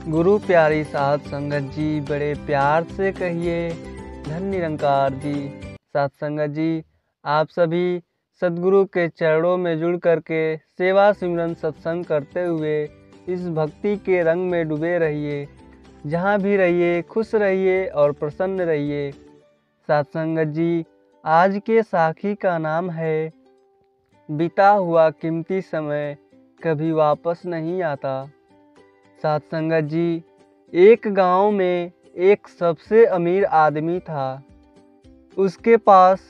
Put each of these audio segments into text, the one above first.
गुरु प्यारी साध संगत जी, बड़े प्यार से कहिए धन निरंकार जी। साध संगत जी, आप सभी सद्गुरु के चरणों में जुड़ करके सेवा सिमरन सत्संग करते हुए इस भक्ति के रंग में डूबे रहिए। जहाँ भी रहिए खुश रहिए और प्रसन्न रहिए। साध संगत जी, आज के साखी का नाम है बीता हुआ कीमती समय कभी वापस नहीं आता। साध संगत जी, एक गांव में एक सबसे अमीर आदमी था। उसके पास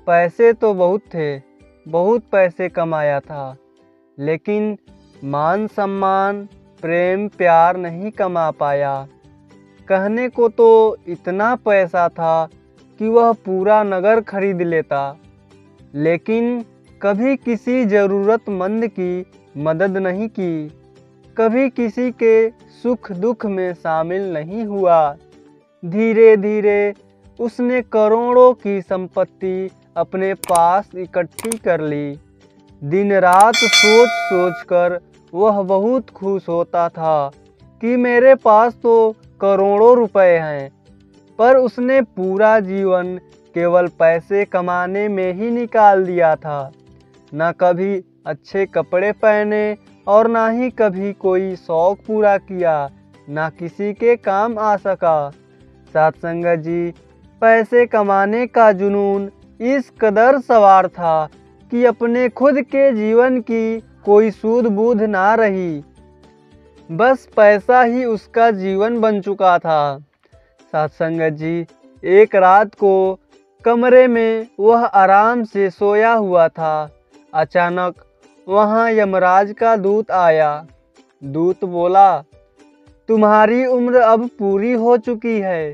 पैसे तो बहुत थे, बहुत पैसे कमाया था, लेकिन मान सम्मान प्रेम प्यार नहीं कमा पाया। कहने को तो इतना पैसा था कि वह पूरा नगर खरीद लेता, लेकिन कभी किसी ज़रूरतमंद की मदद नहीं की, कभी किसी के सुख दुख में शामिल नहीं हुआ। धीरे धीरे उसने करोड़ों की संपत्ति अपने पास इकट्ठी कर ली। दिन रात सोच सोच कर वह बहुत खुश होता था कि मेरे पास तो करोड़ों रुपए हैं। पर उसने पूरा जीवन केवल पैसे कमाने में ही निकाल दिया था। न कभी अच्छे कपड़े पहने और ना ही कभी कोई शौक पूरा किया, ना किसी के काम आ सका। साध संगत जी, पैसे कमाने का जुनून इस कदर सवार था कि अपने खुद के जीवन की कोई सूध बूध ना रही। बस पैसा ही उसका जीवन बन चुका था। साध संगत जी, एक रात को कमरे में वह आराम से सोया हुआ था। अचानक वहाँ यमराज का दूत आया। दूत बोला, तुम्हारी उम्र अब पूरी हो चुकी है,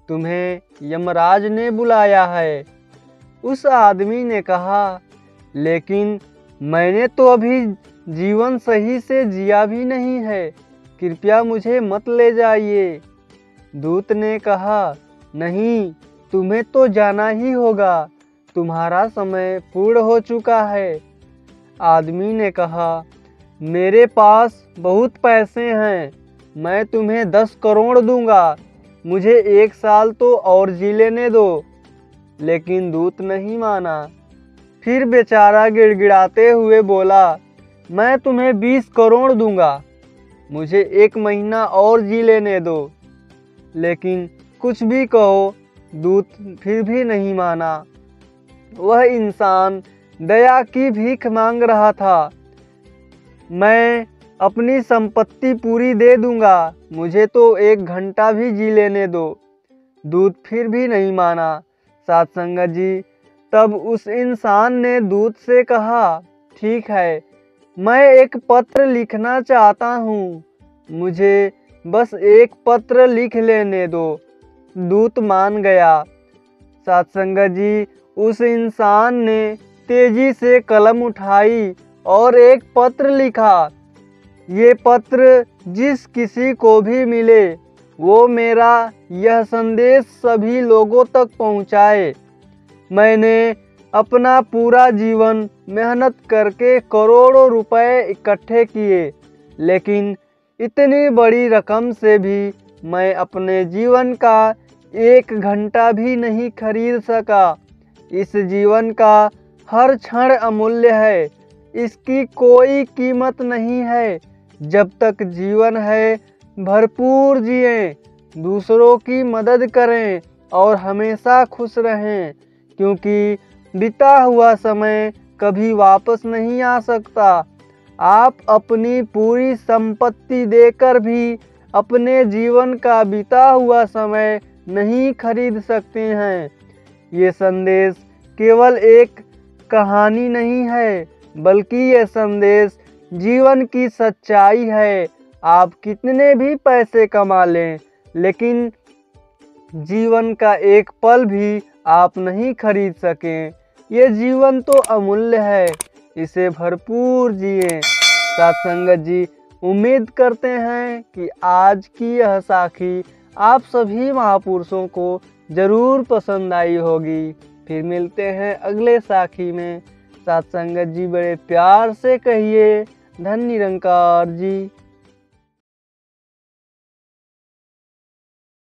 तुम्हें यमराज ने बुलाया है। उस आदमी ने कहा, लेकिन मैंने तो अभी जीवन सही से जिया भी नहीं है, कृपया मुझे मत ले जाइए। दूत ने कहा, नहीं, तुम्हें तो जाना ही होगा, तुम्हारा समय पूर्ण हो चुका है। आदमी ने कहा, मेरे पास बहुत पैसे हैं, मैं तुम्हें 10 करोड़ दूंगा, मुझे 1 साल तो और जी लेने दो। लेकिन दूत नहीं माना। फिर बेचारा गिड़गिड़ाते हुए बोला, मैं तुम्हें 20 करोड़ दूंगा, मुझे 1 महीना और जी लेने दो। लेकिन कुछ भी कहो, दूत फिर भी नहीं माना। वह इंसान दया की भीख मांग रहा था। मैं अपनी संपत्ति पूरी दे दूंगा, मुझे तो 1 घंटा भी जी लेने दो। दूत फिर भी नहीं माना। साध संगत जी, तब उस इंसान ने दूत से कहा, ठीक है, मैं एक पत्र लिखना चाहता हूँ, मुझे बस 1 पत्र लिख लेने दो। दूत मान गया। साध संगत जी, उस इंसान ने तेजी से कलम उठाई और एक पत्र लिखा। ये पत्र जिस किसी को भी मिले, वो मेरा यह संदेश सभी लोगों तक पहुंचाए। मैंने अपना पूरा जीवन मेहनत करके करोड़ों रुपए इकट्ठे किए, लेकिन इतनी बड़ी रकम से भी मैं अपने जीवन का 1 घंटा भी नहीं खरीद सका। इस जीवन का हर क्षण अमूल्य है, इसकी कोई कीमत नहीं है। जब तक जीवन है भरपूर जिएं, दूसरों की मदद करें और हमेशा खुश रहें, क्योंकि बीता हुआ समय कभी वापस नहीं आ सकता। आप अपनी पूरी संपत्ति देकर भी अपने जीवन का बीता हुआ समय नहीं खरीद सकते हैं। ये संदेश केवल एक कहानी नहीं है, बल्कि ये संदेश जीवन की सच्चाई है। आप कितने भी पैसे कमा लें, लेकिन जीवन का एक पल भी आप नहीं खरीद सकें। ये जीवन तो अमूल्य है, इसे भरपूर जिएं। साध संगत जी, उम्मीद करते हैं कि आज की यह साखी आप सभी महापुरुषों को ज़रूर पसंद आई होगी। फिर मिलते हैं अगले साखी में। साध संगत जी, बड़े प्यार से कहिए धन निरंकार जी।